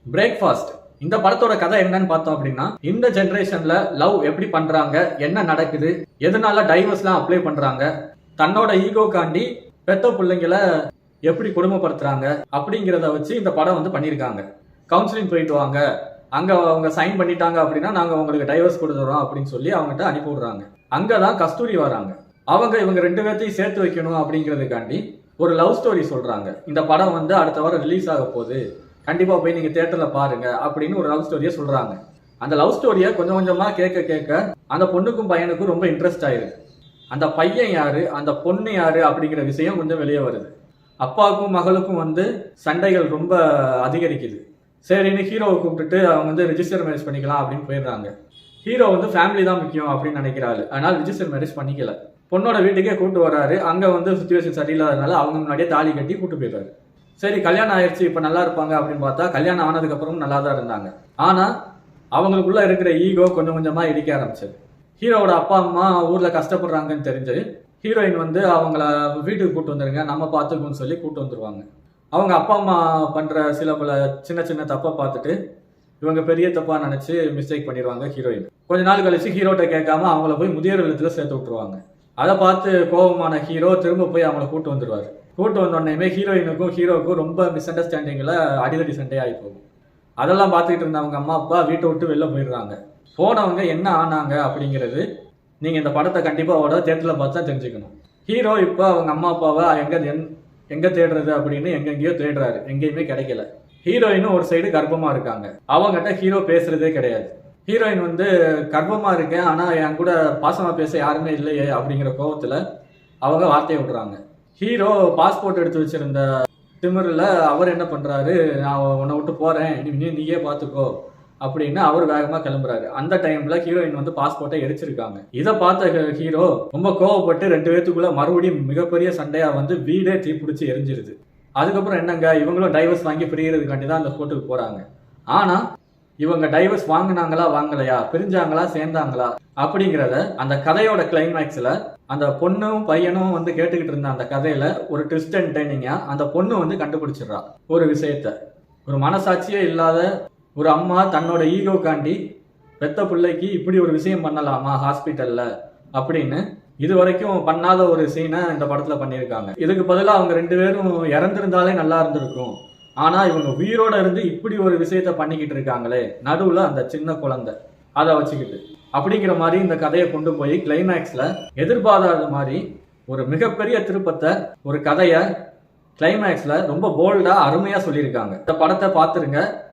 Breakfast இந்த படத்தோட கதை என்னன்னு பார்த்தோம் அப்படின்னா, இந்த ஜெனரேஷன்ல லவ் எப்படி பண்றாங்க, என்ன நடக்குது, எதனால டைவர்ஸ்லாம் அப்ளை பண்றாங்க, தன்னோட ஈகோக்காண்டி பெத்த பிள்ளைங்களை எப்படி குடும்பப்படுத்துறாங்க அப்படிங்கிறத வச்சு இந்த படம் வந்து பண்ணியிருக்காங்க. கவுன்சிலிங் போயிட்டு வாங்க, அங்க அவங்க சைன் பண்ணிட்டாங்க அப்படின்னா நாங்க உங்களுக்கு டைவர்ஸ் கொடுத்துறோம் அப்படின்னு சொல்லி அவங்ககிட்ட அனுப்பி விடுறாங்க. அங்கதான் கஸ்தூரி வராங்க. இவங்க ரெண்டு பேர்த்தையும் சேர்த்து வைக்கணும் அப்படிங்கிறதுக்காண்டி ஒரு லவ் ஸ்டோரி சொல்றாங்க. இந்த படம் வந்து அடுத்த வாரம் ரிலீஸ் ஆக போகுது, கண்டிப்பா போய் நீங்க தியேட்டர்ல பாருங்க அப்படின்னு ஒரு லவ் ஸ்டோரியை சொல்றாங்க. அந்த லவ் ஸ்டோரியை கொஞ்சம் கொஞ்சமா கேட்க கேட்க அந்த பொண்ணுக்கும் பையனுக்கும் ரொம்ப இன்ட்ரெஸ்ட் ஆயிருது. அந்த பையன் யாரு, அந்த பொண்ணு யாரு அப்படிங்கிற விஷயம் கொஞ்சம் வெளியே வருது. அப்பாவுக்கும் மகளுக்கும் வந்து சண்டைகள் ரொம்ப அதிகரிக்குது. சரின்னு ஹீரோவை கூப்பிட்டுட்டு அவங்க வந்து ரிஜிஸ்டர் மேரேஜ் பண்ணிக்கலாம் அப்படின்னு போயிடுறாங்க. ஹீரோ வந்து ஃபேமிலி தான் முக்கியம் அப்படின்னு நினைக்கிறாரு. அதனால ரிஜிஸ்டர் மேரேஜ் பண்ணிக்கல. பொண்ணோட வீட்டுக்கே கூட்டு வராரு. அங்க வந்து சுச்சுவேஷன் சரியில்லாதனால அவங்க முன்னாடியே தாலி கட்டி கூட்டு போயிடுறாரு. சரி, கல்யாணம் ஆயிடுச்சு, இப்ப நல்லா இருப்பாங்க அப்படின்னு பார்த்தா கல்யாணம் ஆனதுக்கு அப்புறமும் நல்லா தான் இருந்தாங்க. ஆனா அவங்களுக்குள்ள இருக்கிற ஈகோ கொஞ்சம் கொஞ்சமா இடிக்க ஆரம்பிச்சது. ஹீரோவோட அப்பா அம்மா ஊர்ல கஷ்டப்படுறாங்கன்னு தெரிஞ்சு ஹீரோயின் வந்து அவங்கள வீட்டுக்கு கூட்டு வந்துருங்க, நம்ம பார்த்துக்கோன்னு சொல்லி கூட்டு வந்துருவாங்க. அவங்க அப்பா அம்மா பண்ற சில பல சின்ன சின்ன தப்பை பார்த்துட்டு இவங்க பெரிய தப்பா நினைச்சு மிஸ்டேக் பண்ணிடுவாங்க ஹீரோயின். கொஞ்ச நாள் கழிச்சு ஹீரோட்ட கேட்காம அவங்கள போய் முதியோர் இல்லத்துல சேர்த்து விட்டுருவாங்க. அதை பார்த்து கோபமான ஹீரோ திரும்ப போய் அவங்கள கூட்டு வந்துருவாரு. கூட்டு வந்தோடனே ஹீரோயினுக்கும் ஹீரோவுக்கும் ரொம்ப மிஸ் அண்டர்ஸ்டாண்டிங்ல அடிதடி சண்டை ஆகி போகும். அதெல்லாம் பார்த்துக்கிட்டு இருந்தவங்க அம்மா அப்பா வீட்டை விட்டு வெளில போயிடுறாங்க. போனவங்க என்ன ஆனாங்க அப்படிங்கிறது நீங்க இந்த படத்தை கண்டிப்பா தியேட்டர்ல பார்த்து தான் தெரிஞ்சுக்கணும். ஹீரோ இப்போ அவங்க அம்மா அப்பாவை எங்க தேடுறது அப்படின்னு எங்கெங்கயோ தேடுறாரு, எங்கேயுமே கிடைக்கல. ஹீரோயினும் ஒரு சைடு கர்ப்பமா இருக்காங்க. அவங்ககிட்ட ஹீரோ பேசுறதே கிடையாது. ஹீரோயின் வந்து கர்ப்பமா இருக்கேன், ஆனா என் கூட பாசமா பேச யாருமே இல்லையே அப்படிங்கிற கோபத்துல அவங்க வார்த்தையை விடுறாங்க. ஹீரோ பாஸ்போர்ட் எடுத்து வச்சிருந்த திமிரில் அவர் என்ன பண்றாரு, நான் உன்னை விட்டு போறேன், நீயே பார்த்துக்கோ அப்படின்னு அவர் வேகமா கிளம்புறாரு. அந்த டைம்ல ஹீரோயின் வந்து பாஸ்போர்ட்டை எரிச்சிருக்காங்க. இதை பார்த்த ஹீரோ ரொம்ப கோவப்பட்டு ரெண்டு பேத்துக்குள்ள மறுபடியும் மிகப்பெரிய சண்டையா வந்து வீடே தீப்பிடிச்சு எரிஞ்சிருது. அதுக்கப்புறம் என்னங்க, இவங்களும் டைவர்ஸ் வாங்கி பிரியறதுக்காண்டி தான் அந்த கோர்ட்டுக்கு போறாங்க. ஆனா இவங்க டைவர்ஸ் வாங்கினாங்களா வாங்கலையா, பிரிஞ்சாங்களா சேர்ந்தாங்களா அப்படிங்கிறத அந்த கதையோட கிளைமேக்ஸ்ல அந்த பொண்ணும் பையனும் வந்து கேட்டுக்கிட்டு இருந்த அந்த கதையில ஒரு ட்விஸ்ட் அண்ட் டர்னிங்கா அந்த பொண்ணு வந்து கண்டுபிடிச்சிடுறா ஒரு விஷயத்த. ஒரு மனசாட்சியே இல்லாத ஒரு அம்மா தன்னோட ஈகோக்காண்டி பெத்த பிள்ளைக்கு இப்படி ஒரு விஷயம் பண்ணலாமா ஹாஸ்பிட்டல்ல அப்படின்னு இது வரைக்கும் பண்ணாத ஒரு சீனை இந்த படத்துல பண்ணியிருக்காங்க. இதுக்கு பதிலாக அவங்க ரெண்டு பேரும் இறந்திருந்தாலே நல்லா இருந்திருக்கும். ஆனா இவங்க உயிரோட இருந்து இப்படி ஒரு விஷயத்த பண்ணிக்கிட்டு இருக்காங்களே, நடுவுல அந்த சின்ன குழந்தை அதை வச்சுக்கிட்டு அப்படிங்கிற மாதிரி இந்த கதையை கொண்டு போய் கிளைமேக்ஸ்ல எதிர்பாராத மாதிரி ஒரு மிகப்பெரிய திருப்பத்தை, ஒரு கதையை கிளைமேக்ஸ்ல ரொம்ப போல்டா அருமையா சொல்லியிருக்காங்க. இந்த படத்தை பார்த்துருங்க.